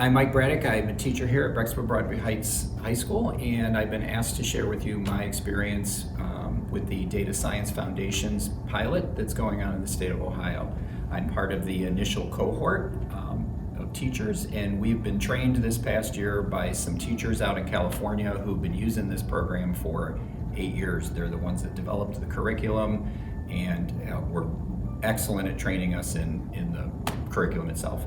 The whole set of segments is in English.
I'm Mike Braddock. I'm a teacher here at Brecksville Broadview Heights High School, and I've been asked to share with you my experience with the Data Science Foundations pilot that's going on in the state of Ohio. I'm part of the initial cohort of teachers, and we've been trained this past year by some teachers out in California who've been using this program for 8 years. They're the ones that developed the curriculum, and were excellent at training us in the curriculum itself.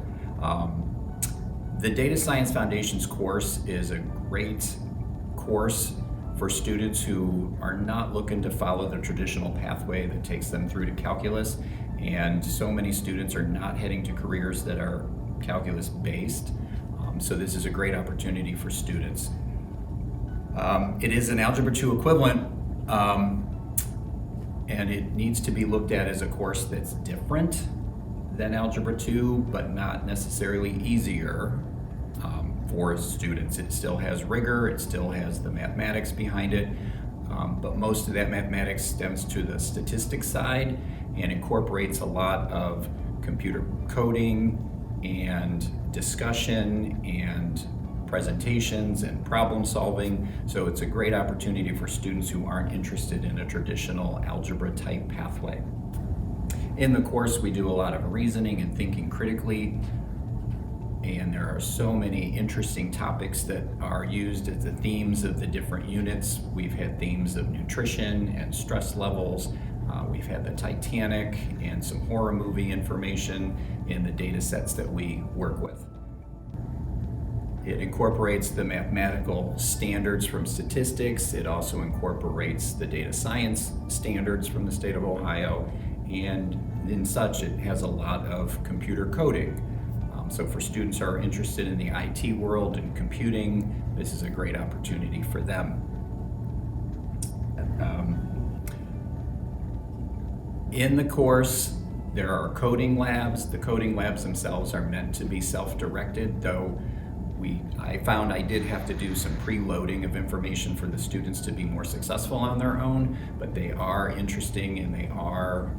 The Data Science Foundations course is a great course for students who are not looking to follow the traditional pathway that takes them through to calculus, and so many students are not heading to careers that are calculus based. So this is a great opportunity for students. It is an Algebra 2 equivalent, and it needs to be looked at as a course that's different than Algebra 2, but not necessarily easier for students. It still has rigor, it still has the mathematics behind it, but most of that mathematics stems to the statistics side and incorporates a lot of computer coding and discussion and presentations and problem solving. So it's a great opportunity for students who aren't interested in a traditional algebra type pathway. In the course, we do a lot of reasoning and thinking critically, and there are so many interesting topics that are used as the themes of the different units. We've had themes of nutrition and stress levels. We've had the Titanic and some horror movie information in the data sets that we work with. It incorporates the mathematical standards from statistics. It also incorporates the data science standards from the state of Ohio, and in such, it has a lot of computer coding. So for students who are interested in the IT world and computing, this is a great opportunity for them. In the course, there are coding labs. The coding labs themselves are meant to be self-directed, though I found I did have to do some preloading of information for the students to be more successful on their own, but they are interesting and they are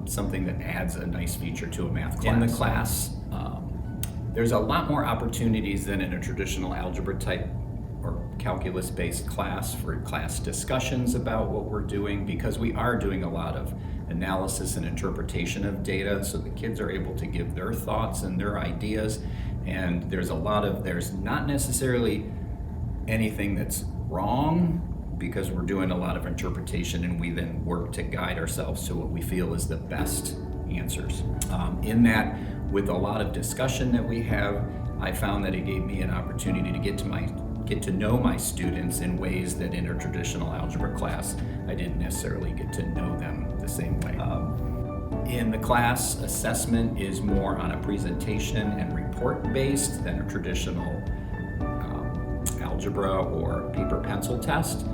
something that adds a nice feature to a math class. In the class, there's a lot more opportunities than in a traditional algebra type or calculus-based class for class discussions about what we're doing, because we are doing a lot of analysis and interpretation of data, so the kids are able to give their thoughts and their ideas, and there's not necessarily anything that's wrong, because we're doing a lot of interpretation and we then work to guide ourselves to what we feel is the best answers. In that, with a lot of discussion that we have, I found that it gave me an opportunity to get to know my students in ways that in a traditional algebra class, I didn't necessarily get to know them the same way. In the class, assessment is more on a presentation and report based than a traditional algebra or paper pencil test.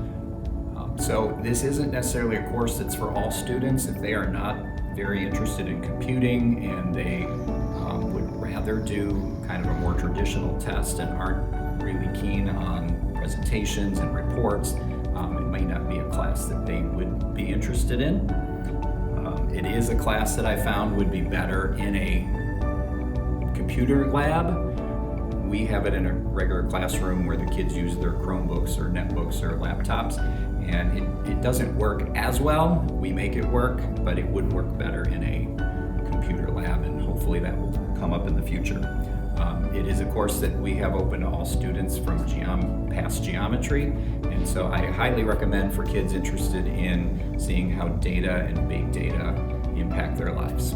So this isn't necessarily a course that's for all students. If they are not very interested in computing and they would rather do kind of a more traditional test and aren't really keen on presentations and reports, it might not be a class that they would be interested in. It is a class that I found would be better in a computer lab. We have it in a regular classroom where the kids use their Chromebooks or netbooks or laptops, and it doesn't work as well. We make it work, but it would work better in a computer lab, and hopefully that will come up in the future. It is a course that we have open to all students from past geometry, and so I highly recommend for kids interested in seeing how data and big data impact their lives.